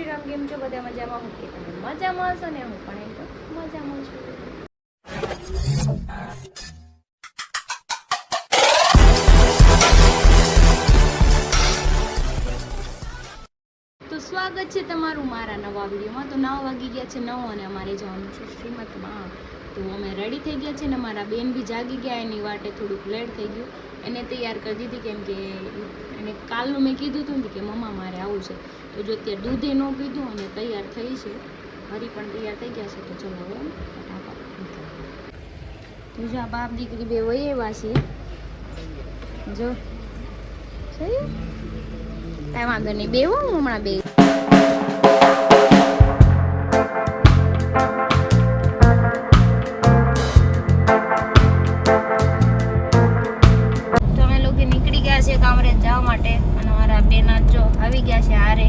શ્રી રામ, કેમ છો બધા? મજામાં? હું કે તમે મજામાં હશો ને? હું પણ એકદમ મજામાં છું. તો સ્વાગત છે તમારું મારા નવા વિડીયોમાં. તો 9 વાગી ગયા છે 9 અને અમારે જવાનું છે શ્રીમતમાં. તો અમે રેડી થઈ ગયા છે ને મારા બેન બી જાગી ગયા. એની વાટે થોડુંક લેટ થઈ ગયું. એને તૈયાર કરી દીધી કેમ કે એને કાલનું મેં કીધું હતું ને કે મમ્મા મારે આવું છે. તો જો અત્યારે દૂધે ન પીધું અને તૈયાર થઈ છે. હરી પણ તૈયાર થઈ ગયા છે. તો ચલો હવે ફટાફટ. તો જો આ બાપ દીકરી બે વહી એવા છે. જો કાંઈ વાંધો નહીં, બે હું હમણાં બે. તો અમે લોકો નીકળી ગયા છે કામરેજ જવા માટે અને મારા બેના જો આવી ગયા છે. હારે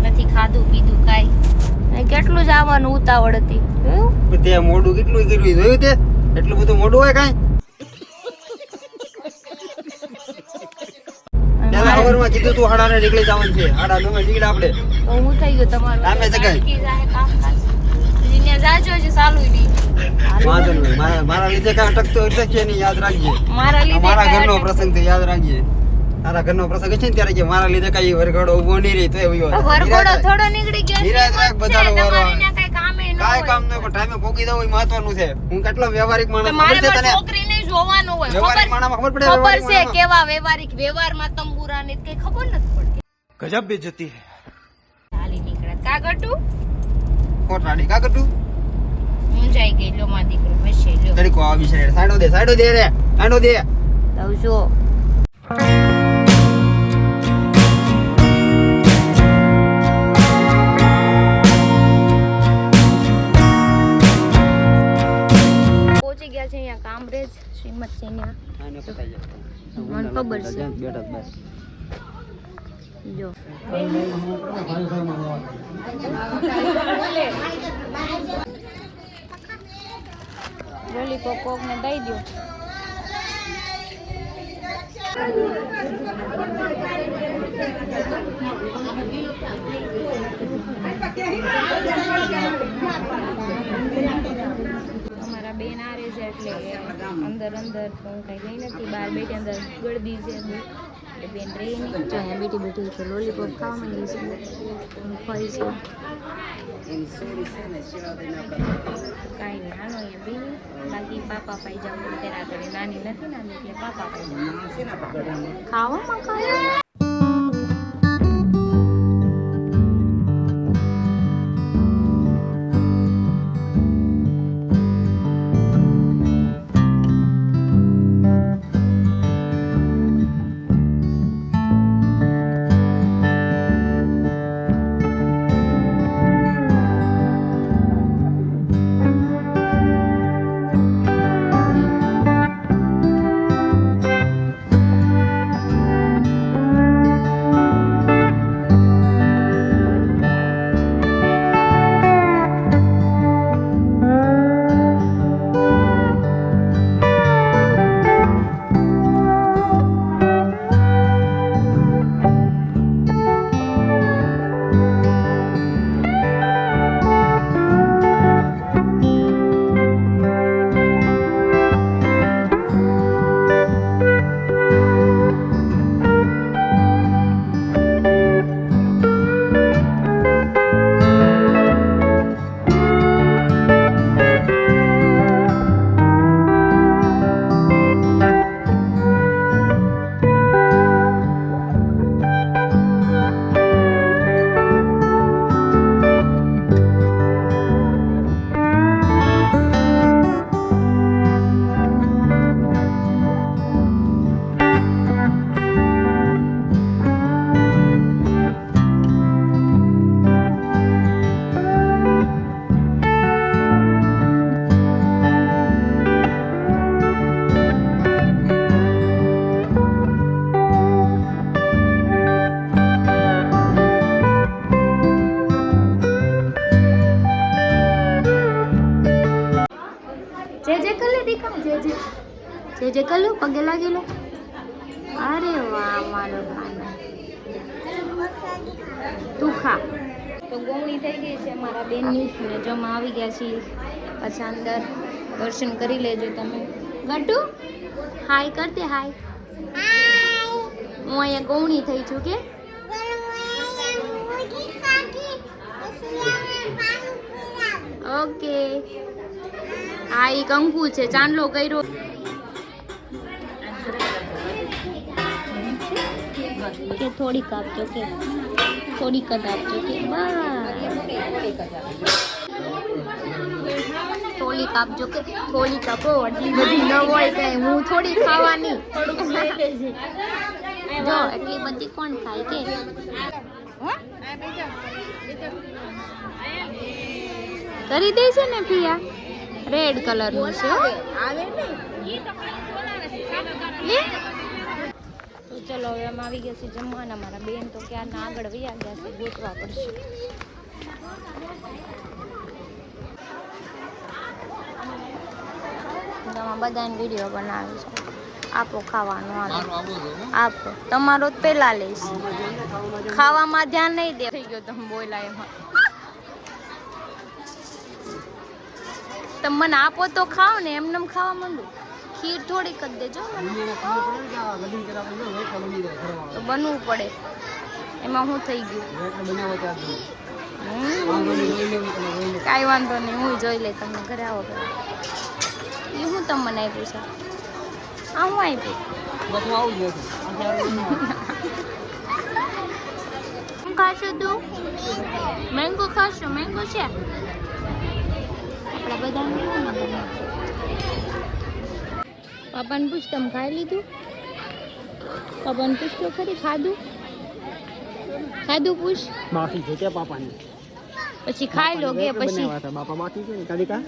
નથી ખાધું પીધું કાંઈ. કેટલું જ આવવાનું ઉતાવળ હતી. તે મોડું કેટલું કર્યું જોયું તે? એટલું બધું મોડું હોય કાંઈ? ખબરમાં કીધું તું 8:30 નીકળી જવાનું છે. 8:30 નીકળે આપણે. તો હું થઈ ગયું તમારું કામે જગાય જાજો છે ચાલુ નહીં. વાંધો નહીં, મારા લીધે કાંઈ અટકશે નહીં, યાદ રાખજે. મારા લીધે મારા ઘરનો પ્રસંગ તો યાદ રાખજે. તારા ઘરનો પ્રસંગ છે ને ત્યારે કે મારા લીધે કાંઈ વરઘોડો ઊભો નહીં રહી તો વરઘોડો થોડો નીકળી ગયો. નિરાત રાખ, બધાનો વારો. કાંઈ કામે ન કાંઈ કામ ન પણ ટાઈમે પહોંચી જવું એ મહત્વનું છે. હું કેટલો વ્યવહારિક માણસ ખબર છે તને? છોકરીને જોવાનું હોય. વ્યવહારિક માણસમાં ખબર પડે? ખબર છે કેવા વ્યવહારિક વ્યવહારમાં તંબુરા ને કઈ ખબર નથી પડતી. ગજબ બેઇज्जती है. ચાલી નીકળ્યા કાગટુ ખોટાડી કાગટુ હું જઈ ગઈ લો માં દીકરો હશે લ્યો. તરીકો આવી છે. સાઈડો દે રે સાઈડો દે. દઉં છો પહોંચી ગયા છે અહીંયા કામરેજ શ્રીમત છે અહીંયા. આને પતાઈ જા. મને ખબર છે. બેઠા બસ. જો લોલીપોપ કોક ને દઈ દો. અમારા બેન આરે છે એટલે અંદર અંદર તો હું કઈ ગઈ નથી. બહાર બેઠી અંદર ગળદી છે એટલે બેન રહી નહીં. જો અહીંયા બેઠી બેઠી છે લોલીપોપ ખાવા માંડી છે. હું ખાઈ છે કાંઈ નહીં. હાલો અહીંયા બી બાકી પાપા પાઈ જાવ તેના ઘરે નાની નથી નાની એટલે પાપા પાઈ જાવ ખાવામાં ખાવા. જે કલ્લું પગે લાગેલો. અરે વાહ મારો ખાનો તું ખા. તો ગોમણી થઈ ગઈ છે મારા બેનની ને જમા આવી ગયા છીએ પાછા અંદર દર્શન કરી લેજો તમે ગટુ હાય કરતે હાય હું અહીંયા ગોમણી થઈ છું કે ઓકે હા એ કંકુ છે ચાંદલો કર્યો કે થોડીક આપજો કે થોડીક જ આપજો કે થોડીક આપજો કે થોડીક આપો એટલી બધી ન હોય કે હું થોડી ખાવાની જો એટલી બધી કોણ ખાય કે કરી દે છે ને પિયા રેડ કલરનું છે તો ચલો હવે અમે આવી ગયા છીએ જમવાના મારા બેન તો ક્યારના આગળ વયા ગયા છે ગોતવા પડશે તમે બધાને વિડીયો બનાવી છે આપો ખાવાનું આપો તમારો જ પહેલા લઈશ ખાવામાં ધ્યાન નહીં દે થઈ ગયો તમે બોલા એમાં તમે મને આપો તો ખાઓ ને એમને ખાવા માંડું ખીર થોડીક જ દેજો તો બનવું પડે એમાં શું થઈ ગયું કાંઈ વાંધો નહીં હું જોઈ લઈ તમને ઘરે આવો ઘરે એ હું તમને મને આપ્યું છે આ હું આપ્યું શું ખાશું તું મેંગો ખાશું મેંગો છે આપણા બધા પાપાને પૂછ તમે ખાઈ લીધું પાપાને પૂછ તો ખરી ખાધું ખાધું પૂછ બાકી છે કે પાપાની પછી ખાઈ લો કે પછી બાપા બાકી છે ને કાલિકા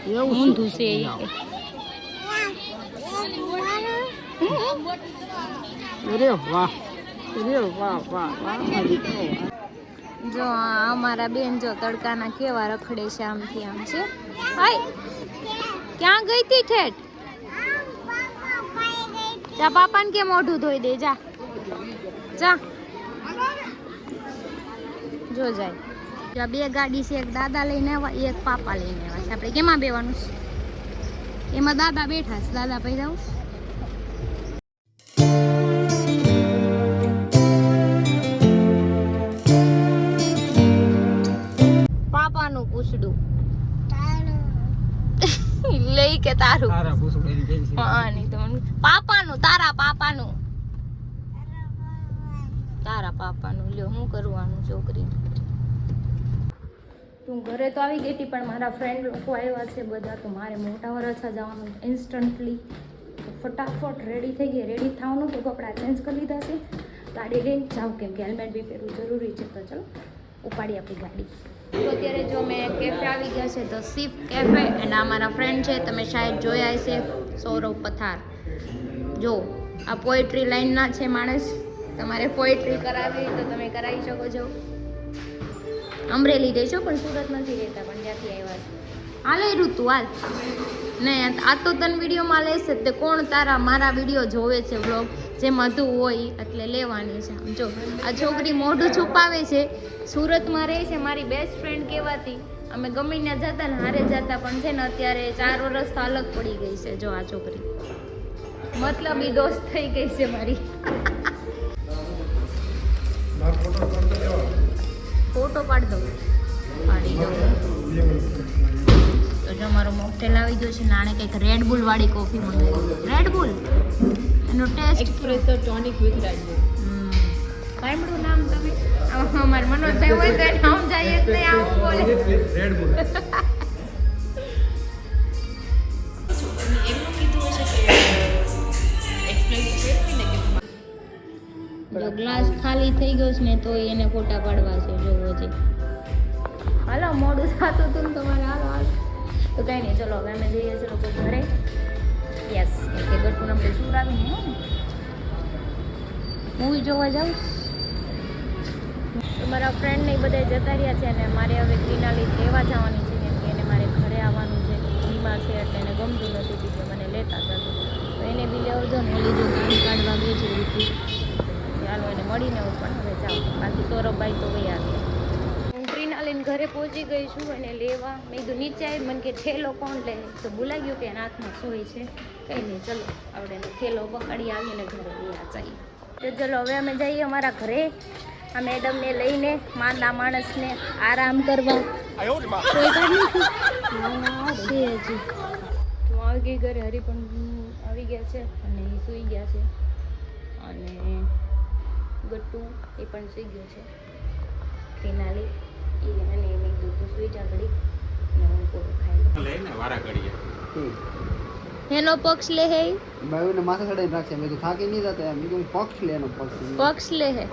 ઊંધું છે એ અરે વાહ અરે વાહ વાહ વાહ જો અમારા બેન જો તડકાના કેવા રખડે છે આમથી આમ છે હાય ક્યાં ગઈ તી ઠેઠ જા પાપાને કે મોઢું ધોઈ દે જા જા જો જાય ત્યાં બે ગાડી છે એક દાદા લઈને આવ્યા એક પાપા લઈને આવ્યા છે આપણે કેમાં બેવાનું છે એમાં દાદા બેઠા છે દાદા પૈ જાવ પાપાનું પૂછડું લઈ કે તારું પાપાનું તારા પાપાનું લ્યો હું કરવાનું છોકરી તું ઘરે તો આવી ગઈ હતી પણ મારા ફ્રેન્ડ લોકો આવ્યા છે બધા તો મારે મોટા વરસા જવાનું ઇન્સ્ટન્ટલી તો ફટાફટ રેડી થઈ ગઈ રેડી થવાનું તો કપડાં ચેન્જ કરી લીધા છે ગાડી લઈને જાઉં કેમ કે હેલ્મેટ બી પહેરવું જરૂરી છે તો ચલો ઉપાડી આપણી ગાડી તો અત્યારે જો મેં કેફે આવી ગયા છે ધ સીપ કેફે એન્ડ આ મારા ફ્રેન્ડ છે તમે શાયદ જોયા હશે સૌરવ પથાર જો આ પોએટ્રી લાઈનના છે માણસ તમારે પોએટ્રી કરાવી તો તમે કરાવી શકો છો અમરેલી રહેશો પણ સુરત નથી રહેતા પણ ત્યાંથી આવ્યા છે હાલે ઋતુ હાલ નહીં આ તો તને વિડીયોમાં લેશે તે કોણ તારા મારા વિડીયો જોવે છે વ્લોગ જે મધુ હોય એટલે લેવાની છે જો આ છોકરી મોઢું છુપાવે છે સુરતમાં રહે છે મારી બેસ્ટ ફ્રેન્ડ કહેવાતી અમે ગમે ત્યાં જતા ને હારે જતા પણ છે ને અત્યારે 4 વર્ષ તો અલગ પડી ગઈ છે જો આ છોકરી મતલબ ઈ દોસ્ત થઈ ગઈ છે મારી ફોટો પાડ દઉં પાડી દઉં તો જો મારો મોકટેલ આવી ગયો છે નાણે કંઈક રેડ બુલ વાળી કોફી મંગાવી રેડ બુલ એનો taste espresso tonic with Red Bull સાંભળું નામ તમે અમાર મનોજભાઈ હોય તો નામ જાય જ નહીં આવું બોલે રેડ બુલ જો ગ્લાસ ખાલી થઈ ગયો છે ને તો એને ફોટા પાડવા છે જોવો છે હાલો મોડું થતું હતું ને તમારે હાલો હાલો તો કંઈ નહીં ચલો હવે અમે જઈએ છીએ લોકો ઘરે યસ કે ગટુને આપણે સુરાવીને મૂવી જોવા જાઉં તો મારા ફ્રેન્ડને બધા જતા રહ્યા છે અને મારે હવે ક્રીનાલી લેવા જવાની છે કેમ કે એને મારે ઘરે આવવાનું છે બીમાર છે એટલે એને ગમતું નથી કે મને લેતા જતું તો એને બી લેવજો ને ઓલી જો કામ કાઢવા ગઈ છે રીતિ ચાલો એને મળીને હું પણ હવે જાઉં. બાકી સૌરભભાઈ તો વહી આવ્યા. હું ટ્રીના લઈને ઘરે પહોંચી ગઈ છું એને લેવા. મેં કીધું નીચે આવી મને કે થેલો કોણ લે, તો ભૂલાઈ ગયું કે એના હાથમાં સોય છે. કંઈ નહીં, ચલો આપણે એને થેલો પકડી આવીને ઘરે લઈ જઈએ. તો ચલો હવે અમે જઈએ અમારા ઘરે આ મેડમને લઈને, માંદા માણસને આરામ કરવા. સોય કાઢી છે હજી. હું આવી ગઈ ઘરે, હરી પણ આવી ગયા છે અને એ સૂઈ ગયા છે અને ગટ્ટુ એ પણ સૂઈ ગયો છે. ફિનાલી એ અને મેં કીધું તું સૂઈ જા ઘડી અને હું પૂરો ખાઈ લઉં. લઈને વારા ઘડીએ એનો પક્ષ લે હે, બાયુને માથે ચડાઈને રાખશે. મેં કીધું થાકી નહીં જતો એમ. મેં કીધું પક્ષ લે એનો પક્ષ લે હે.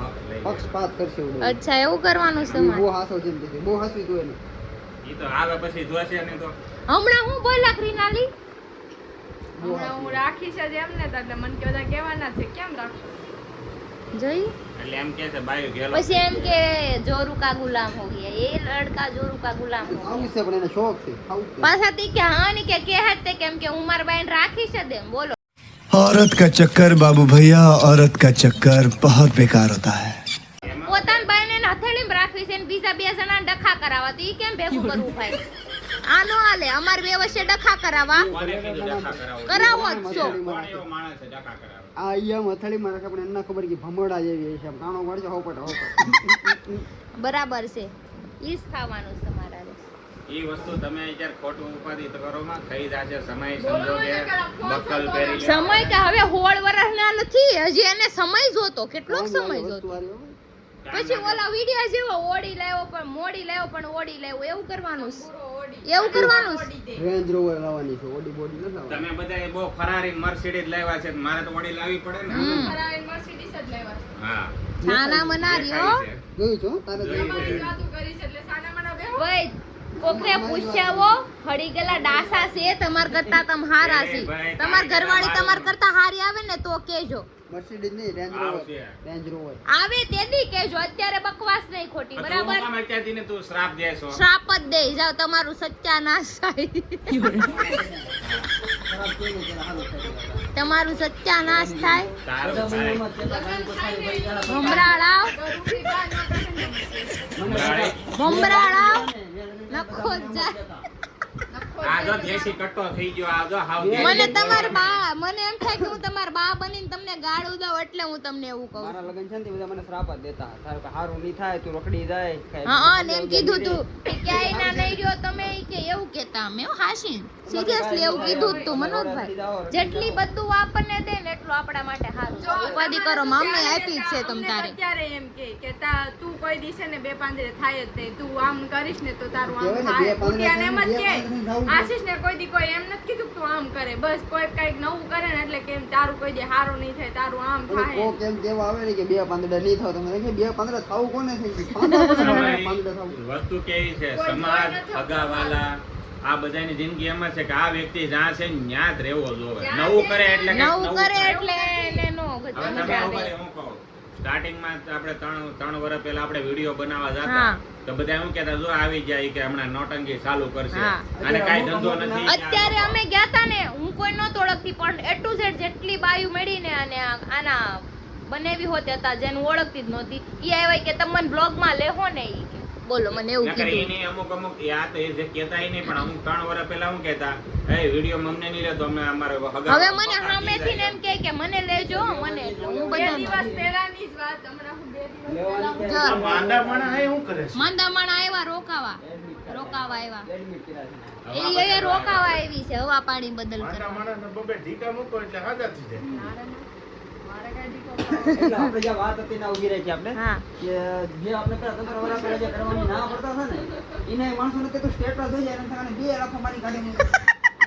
પક્ષપાત કરશે એવું. અચ્છા એવું કરવાનું છે બહુ તમારે. હાસો છે બહુ હાસવી તું એને. ઈ તો આવે પછી જોશે ને તો હમણાં હું બોલા ક્રિનાલી હમણાં હું રાખીશ જ એમને તો એટલે મને બધા કહેવાના છે કેમ રાખશો જોઈ એટલે એમ કે છે બાયું ગેલો પછી એમ કે જોરુ કા ગુલામ હો ગયા, એ લડકા જોરુ કા ગુલામ હો આવું ગયા. છે પણ એને શોખ છે આવું છે. પાછા તી કે હા ની કે હતે કેમ કે ઉમર બાઈન રાખી છે દેમ. બોલો औरत का चक्कर बाबू भैया, औरत का चक्कर बहुत बेकार होता है. પોતાન બાઈને હથેળીમાં રાખવી છે ને બીજા બે જણા ડખા કરાવવા, તો ઈ કેમ ભેગું કરવું ભાઈ? આ નો હાલે. અમાર બે વચ્ચે ડખા કરાવવા કોને કીધું ડખા કરાવો? કરાવો જ છો. કોણ એવો માણસ છે ડખા કરાવે? આ અહીંયા મથળીમાં રાખે પણ એને ના ખબર કે ભમરડા જેવી છે. આમ કાણો વળશે હોપટ હોપટ. બરાબર છે, ઈ જ ખાવાનું છે તમારા. ઈ વસ્તુ તમે અત્યારે ખોટું ઉપાધિ તો કરો માં થઈ જાશે. સમય સંજોગે બક્કલ પહેરી લે. સમય કે હવે 16 વર્ષના નથી, હજી એને સમય જોતો. કેટલો સમય જોતો? પછી ઓલા વિડિયા જેવો ઓડી લાવ્યો પણ મોડી લાવ્યો પણ ઓડી લાવ્યો, એવું કરવાનું છે. એવું કરવાનું છે. રેન્જ રોવર લાવવાની છે. ઓડી બોડી નથી લાવવાની. તમે બધા બહુ ફરારી મર્સિડીઝ લાવ્યા છે, મારે તો વડી લાવવી પડે ને. ફરારી મર્સિડીઝ જ લેવા છે. હા નાના મનારીઓ જોયું છો તારે જોયું જોયું છે. છે. વાતું કરી છે એટલે સાના મના બેહો ભાઈ કોકને પૂછ્યાવો હળી ગયેલા ડાસા છે તમાર કરતા તમ હારા છે. તમાર ઘરવાળી તમાર કરતા હારી આવે ને તો કેજો. મર્સિડીઝ નહીં રેન્જ રોવર. આવશે. Range rover. આવે તેદી કેજો, અત્યારે બકવાસ નહીં ખોટી. તો બરાબર? હું કામ અત્યારથી ને તું શ્રાપ દેશો? શ્રાપ જ દે જાવ, તમારું સત્યાનાશ થાય. ખરાબ થઈ ગયું ત્યારે હારું થાય. તમારું સત્યાનાશ થાય. તારું ભાઈ ભમરાળાવ ગાડી ભમરાળાવ નખો જાય. આ જો દેશી કટ્ટો થઈ ગયો. આ જો હાવ દેશી. મને તમાર બા, મને એમ થાય કે હું તમાર બા બનીને તમને ગાળું દઉં એટલે હું તમને એવું કહું. મારા લગન છે ને તે બધા મને શ્રાપ જ દેતા. તારું કે હારું નહીં થાય, તું રખડી જાય. હા ને એમ કીધું તું કે ક્યાંય ના નહીં રહ્યો તમે, ઈ કે એવું કેતા અમે હાશી સિરિયસલી એવું કીધું જ તું મનોજભાઈ. જેટલી બધું આપણને દે ને એટલું આપણા માટે સારું છે. ઉપાધિ કરો મામને આપી જ છે તમ તારે. અત્યારે એમ કે તું કોઈ દિશે ને બે પાંદડે થાય જ નહીં, તું આમ કરીશ ને તો તારું આમ કહેવાય ને, થાય. બે પાંદડે કુટિયાને એમ જ બે કહે. પાંદડે થઈને આશીષ ને કોઈ દી કોઈ એમ નથી કીધું કે તું આમ કરે, બસ કોઈ કઈક નવું કરે ને એટલે કેમ તારું કોઈ દી હારું નહીં થાય, તારું આમ થાય. કો કેમ કેવા આવે ને કે બે પાંદડા નહીં થાવ. તમે કે બે પાંદડા થાવું કોને છે? પાંદડા થાવું. વસ્તુ કેવી છે, કોઈ સમાજ જોઈ નથી હગાવાલા આ બધાની જિંદગી એમ જ છે કે આ વ્યક્તિ જ્યાં છે ત્યાં જ રહેવો જોઈએ. જ્યાં નવું છે, કરે એટલે કંઈક નવું કરે એટલે એને નો હવે તમે મજા આવું આવે. કરે, હું કહું સ્ટાર્ટિંગમાં આપણે ત્રણ વર્ષ પહેલા આપણે વિડીયો બનાવવા જતા હા. તો બધા શું કહેતા જો આવી જાય કે હમણાં નોટંકી ચાલુ કરશે હા. અને કાંઈ ધંધો નથી. અત્યારે અમે ગયા તા ને, હું કોઈ નહોતો ઓળખતી પણ A to Z જેટલી બાયું મળી ને અને આના બનેવી હોત હતા જેને ઓળખતી જ નહોતી, ઈ આવ્યા કે તમને બ્લોગમાં લેહો ને ઈ કે. બોલો મને એવું નકર કીધું. એની અમુક એ આ તો એ જે કહેતા ય નહીં પણ અમુક 3 વર્ષ પહેલા શું કહેતા, એ વિડીયો અમને નહીં લેતો, અમે અમારે હગા હવે મને સામેથી ને એમ કે મને લેજો મને, એટલે હું બે બધા દિવસ પહેલાની જ વાત, હમણાં હું 2 દિવસ પહેલા હું જો માંદા માણા હે શું કરે છે? માંદા માણા આવ્યા રોકાવા આવ્યા. એડમિટ કર્યા છે. એ અહીંયા રોકાવા આવી છે હવા પાણી બદલ માંદા કરવા. માણાને બબે ઢીકા મૂકો એટલે હાજા થઈ જાય. મારે કઈ દીકરો એટલે આપણે જે વાત હતી ને ઊભી રહી છે આપણે હા કે જે આપણે પેલા 15 વર્ષ પહેલા જે કરવાની ના પડતા હતા ને એને માણસોને કે તું સ્ટેટસ થઈ જાય અને થાને બે લાખો મારી કાઢી મૂકે.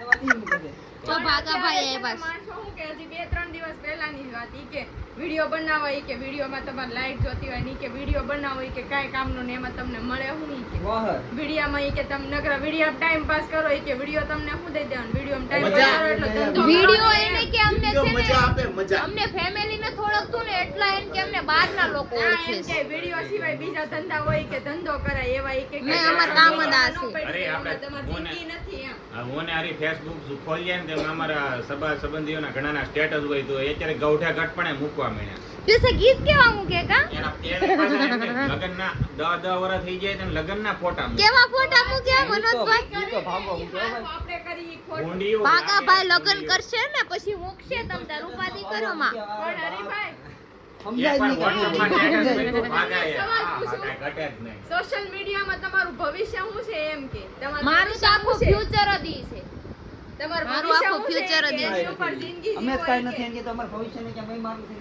એવા દી મૂકે છે. તો ભાગાભાઈ આવ્યા છે. માણસો શું કે હજી 2-3 દિવસ પહેલાની જ વાત, ઈ કે વિડીયો બનાવવા, ઈ કે વિડીયોમાં તમારે લાઈક જોતી હોય ને ઈ કે વિડીયો બનાવો, ઈ કે કાંઈ કામનું ને એમાં તમને મળે શું, ઈ કે વાહ. વિડીયામાં ઈ કે તમે નકરા વિડીયો ટાઈમ પાસ કરો, ઈ કે વિડીયો તમને શું દઈ દેવાનું, વિડીયો ટાઈમ પાસ મજા. કરો એટલે ધંધો વિડીયો એને કે અમને છે મજા ને આપે મજા. અમને ફેમિલી ને થોડકતું ને એટલા એમ કે અમને બહારના લોકો ના, ઓળખે એમ છે. કે વિડીયો સિવાય બીજા ધંધા હોય કે ધંધો કરાય એવા, ઈ કે નહીં, અમારે કામ જ આ છે. અરે, આપણે તમારી કોને- જિંદગી નથી એમ. હું ને હારી ફેસબુક ખોલીએ ને તેમાં અમારા સંબંધીઓના ઘણાના સ્ટેટસ હોય તો અત્યારે ગૌઠા ઘટ પણ મૂકવા મળ્યા. દિવસે ગીત કેવા મૂકે કા એના તેડે પાછા એમને લગ્નના 10 વર્ષ થઈ જાય તો લગ્નના ફોટા મૂકે. કેવા ફોટા મૂકે મનોજભાઈ આપણે કરી ખોટ. ઊંડિયું પાકા ભાઈ લગ્ન કરશે ને પછી મૂકશે તમ તાર ઉપાધિ કરો માં પણ હરીભાઈ સમજાય જ એકવાર નહીં WhatsApp માં કે status સમજાય. મૂક્યું, ભાગાય. સવાલ હા, પૂછું? ભાગાય, ઘટે જ નહીં. સોશિયલ મીડિયામાં તમારું ભવિષ્ય શું છે એમ કે તમારું મારું તો આખું ફ્યુચર જ ઈ છે તમારું મારું ભવિષ્ય આખું શું છે future જ કે એ એની ઉપર જિંદગી અમે જ જીવો કાંઈ એ નથી કે. એમ કે તમારા ભવિષ્યને ક્યાં ભાઈ મારું છે.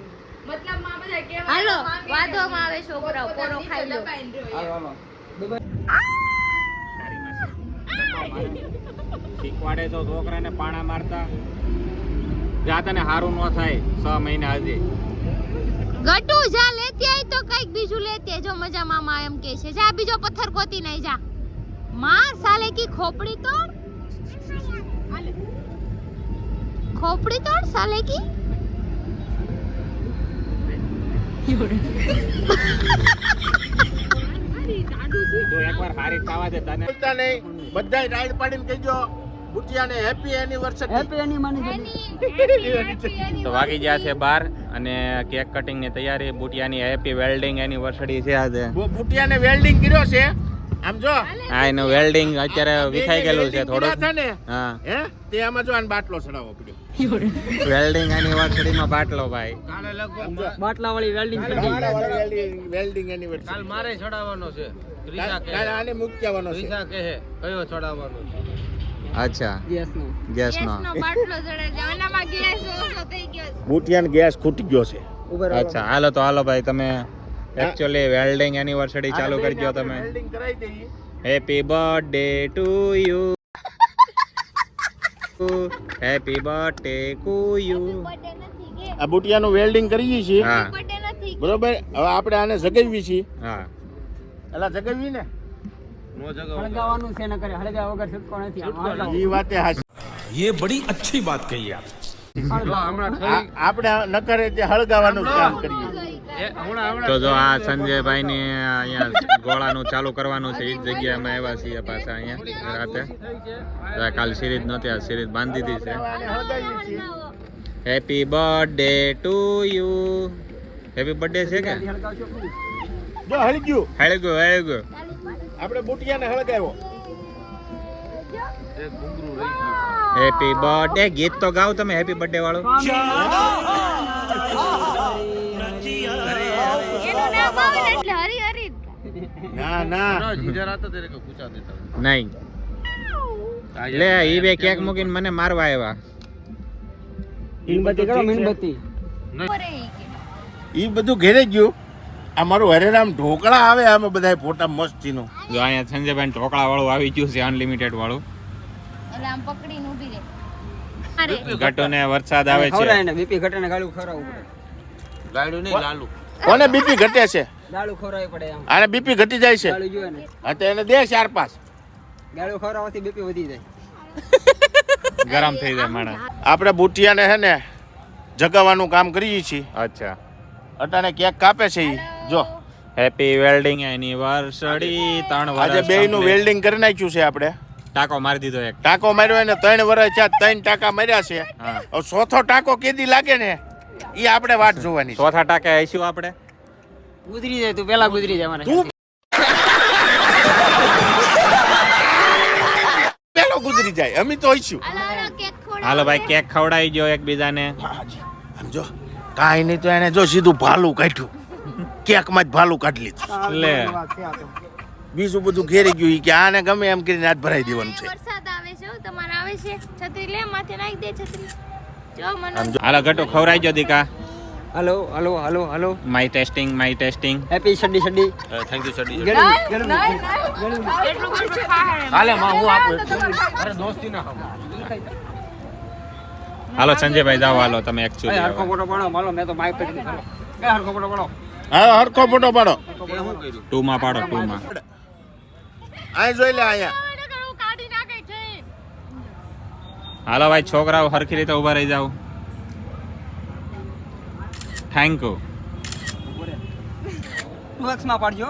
મતલબ માં બધા કહેવા હાલો, માંગે વાદોમાં કે આવે છોકરાઓ, પોરો પોતપોતાની ખાઈ લો. દબાઈને રહ્યો હાલો, એમ. હાલો. દબાઈ. શીખવાડે તો છોકરાને પાણા મારતા જા તને હારું ન થાય 6 મહિના હજી. ગટુ જા લેતી આઈ તો કઈક બીજું લેતી આઈ. જો મજા મામા એમ કે છે જા બીજો પથ્થર ગોતી નહીં જા માર સાલે કી ખોપડી તોડ ખોપડી તોડ સાલે કી તો એકવાર હારી થવા દે તને. બોલતા નહીં બધાય રાઈડ પાડીને કહેજો બુટિયાને હેપી એનિવર્સરી. હેપી એની માની છે. તો વાગી ગયા છે 12 અને કેક કટિંગ ની તૈયારી. બુટિયાની હેપી વેલ્ડિંગ એનિવર્સરી છે આજે. બુટિયાને વેલ્ડિંગ કર્યો છે આમ જો આ એનું વેલ્ડિંગ અત્યારે વિખાઈ ગયેલું છે welding કર્યા થોડું. હતા ને હા, હે તે આમાં જો આને બાટલો ચડાવવો પડ્યો. વેલ્ડિંગ એનિવર્સરી માં બાટલો ભાઈ. બાટલાવાળી વેલ્ડિંગ વેલ્ડિંગ એનિવર્સરી કાલ મારે ચડાવવાનો છે. કાલ આને મૂકી આવવાનો છે. અચ્છા, ગેસનો. ગેસનો. ગેસનો બાટલો જડે છે ઓનામાં ગેસ ઓછો થઈ ગયો છે. બુટિયાને ગેસ ખૂટી ગયો છે. ઉભા રહો. અચ્છા, હાલો તો હાલો ભાઈ તમે એકચ્યુઅલી વેલ્ડિંગ એનિવર્સરી ચાલુ કરજો તમે. વેલ્ડિંગ કરાવી દઈએ. Happy birthday to you, happy birthday to you. Birthday નથી કે આ બુટિયાનું વેલ્ડિંગ કરીએ છીએ હા બર્થડે નથી બરોબર. હવે આપણે આને જગાવી છીએ. હા, એલા જગાવી ને હળગાવાનું છે ન કરે હળગા વગર છૂટકો નથી આમ હળગાવો. ઈ વાતે હાચી. ये बड़ी अच्छी बात कही आप આપણે ન કરે તે હળગાવાનું જ કામ કરીએ. તો જો આ સંજયભાઈ ની અહીંયા ગોળાનું ચાલુ કરવાનું છે. એ જ જગ્યાએ અમે આવ્યા છીએ પાછા અહીંયા રાતે. તો આ કાલ સિરીજ નહોતી, આ સિરીજ બાંધી દીધી છે. આને હળગાવીએ છીએ. Happy birthday to you. Happy birthday છે કે હળગાવશો શું? જો હળી ગયું. હેળગો હેળગો. આપણે બુટિયાને હળગાવ્યો. હેપી બર્થડે ગીત તો ગાઓ તમે હેપી બર્થડે વાળું. એનું નામ આવે ને એટલે હરી હરી જ ના ના નહીં લે ઈ બે કેક મૂકીને મને મારવા આવ્યા. મીણબત્તી કરો મીણબત્તી. કરે ઈ કે. ઈ બધું ઘેરે ગયું. આ મારું હરેરામ ઢોકળા આવે આમાં બધા ફોટા મસ્તીનો. જો અહીંયા સંજયભાઈ ઢોકળા વાળું આવી ગયું છે, અનલિમિટેડ વાળું. એટલે આમ પકડીને ઊભી રહે અરે ગટુ ને વરસાદ આવે ખવડાય છે. ને બીપી ઘટે ને ગાળું ખવડાવવું પડે. કોને બીપી ઘટે છે? ગાળું ખવડાવવી પડે આમ. આને બીપી ઘટી જાય છે. ગાળું જોઈએ ને. હા તો એને દે 4-5. ગાળું ખવડાવવાથી બીપી વધી જાય. ગરમ થઈ જાય માણસ. આપણે બુટિયાને હે ને જગાવવાનું કામ કરીએ છીએ. અચ્છા, અટાણે કેક કાપે છે ઈ જો. Happy welding anniversary. 3 વર્ષ આજે બેયનું વેલ્ડિંગ કરી નાખ્યું છે આપણે. ટાકો મારી દીધો એક. ટાંકો માર્યો એને 3 વર્ષ થયા, 3 ટાંકા માર્યા છે. હા, હવે ચોથો ટાંકો કેદી લાગે ને ઈ આપણે વાટ જોવાની છે. ચોથા ટાકે આવીશું આપણે. ગુજરી જાય તું પેલા ગુજરી જાય મારે. તું પેલો ગુજરી જાય અમે તો હોઈશું. હાલો કેક ખોડ હાલો ભાઈ કેક ખવડાવી ગયો એકબીજાને. આમ જો કાંઈ નહીં તો એને જો સીધું ભાલું કાઢ્યું. કેકમાં જ ભાલું કાઢી લીધું. લે બીજું બધું ઘેરી ગયું ઈ કે આને ગમે એમ કરીને હાથ ભરાઈ દેવાનું છે. વરસાદ આવે છે હો, તમારે આવે છે છત્રી લે માથે નાખી દે છત્રી જો મને હાલો ગટુ ખવડાવી ગયો દીકા. Hello hello hello hello my testing my testing. Happy સડી સડી. થેન્ક યુ સડી. એટલું બધું ખાહે હાલે માં હું આપું. હાલો સંજયભાઈ જાઓ, હાલો તમે હરખો એકચ્યુઅલી ફોટો પાડો માલો મેં તો માઇક પર હરખો ફોટો પાડો. હા હરખો ફોટો પાડો. 2 માં પાડો 2 માં. અહીં જોઈ લે અહીંયા. કાઢી નાખે છે હાલો ભાઈ છોકરાઓ હરખી રીતે ઊભા રહી જાવ. Thank you. 2x માં પાડજો.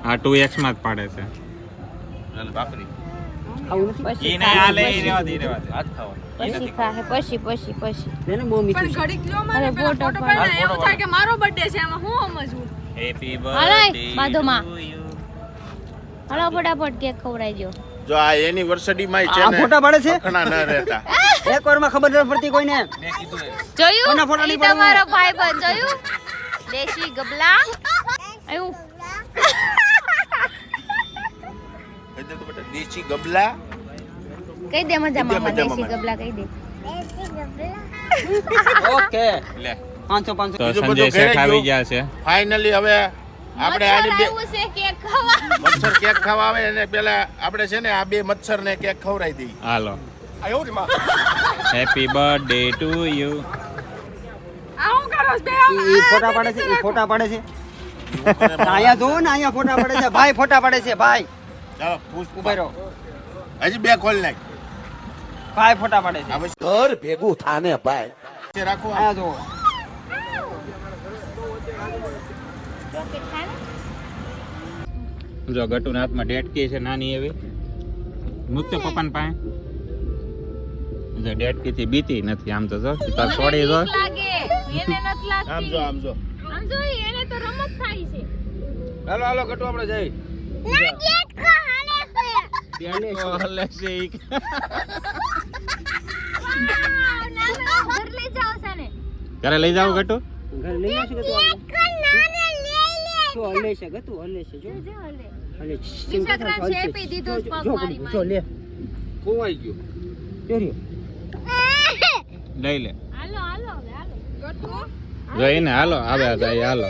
હા 2x માં જ પાડે છે. આવું નથી. ઈ નહીં, આ લે, ઈ રહેવા દે, ઈ રહેવા દે. પછી ખાહે પછી તેને બહુ મીઠું પણ છે. ઘડીક લ્યો મને અરે, પેલા ફોટો ફોટો પાડ. પાડે એવું થાય કે મારો બર્થડે છે એમાં હું સમજવું હેપી હાલે, બર્થડે બાધોમાં. હલો ફટાફટ કેક ખવડાવી દો. જો આ એનિવર્સરી માં છે આ ને ફોટા પાડે છે વખણા ન રહેતા એક વારમાં ખબર ન પડતી કોઈને જોયું કોના ફોટા ઈ નહીં પાડવા? તમારો ભાઈબંધ જોયું દેશી ગબલા આયું કહી દે તો બેટા દેશી ગબલા કહી દે મજા મામા મજા દેશી મામા. ગબલા કહી દે ઓકે લે 500 તો બીજું સંજય બધું શેઠ ઘરે આવી ગયું. ગયા છે ફાઇનલી હવે આપણે આની બે આવ્યું છે કેક ખાવા મચ્છર કેક ખાવા આવે અને પેલા આપણે છે ને આ બે મચ્છર ને કેક ખવડાવી દઈએ હાલો આયો રે માં હેપી બર્થડે ટુ યુ આ હું કરો છો બે ઈ ફોટા પાડે છે ઈ ફોટા પાડે છે અહીંયા જોવો ને અહીંયા ફોટા પાડે છે ભાઈ ફોટા પાડે છે ભાઈ ચાલો પૂછ ઉભા રહો હજી બે ખોલ નાખ ભાઈ ફોટા પાડે છે હવે ઘર ભેગું થાને ભાઈ રાખો આ. અહીંયા જોવો જો ગટુના હાથમાં ડેટકી છે નાની એવી મુક્ત પપ્પાને પાસે જો ડેટકી થી બીતી નથી આમ તો જો તાર છોડી જો લાગે એને નથી આમ લાગતી જો આમ જો આમ જો એને તો રમત થાય છે હાલો હાલો ગટુ આપણે જઈ હલે છે ઈ. ઘર લઈ જાઓ સાને ઘરે લઈ જાવ ગટુ ઘરે લઈ આવશે કે તું તો હલે છે કે તું હલે છે જો હલે વિશાખરામ છે આપી દીધું છે પગ મારી જો લે ખોવાઈ ગયું જોર્યો લઈ લે હાલો હાલો હવે હાલો જોઈને હાલો આવે હાલો હાલ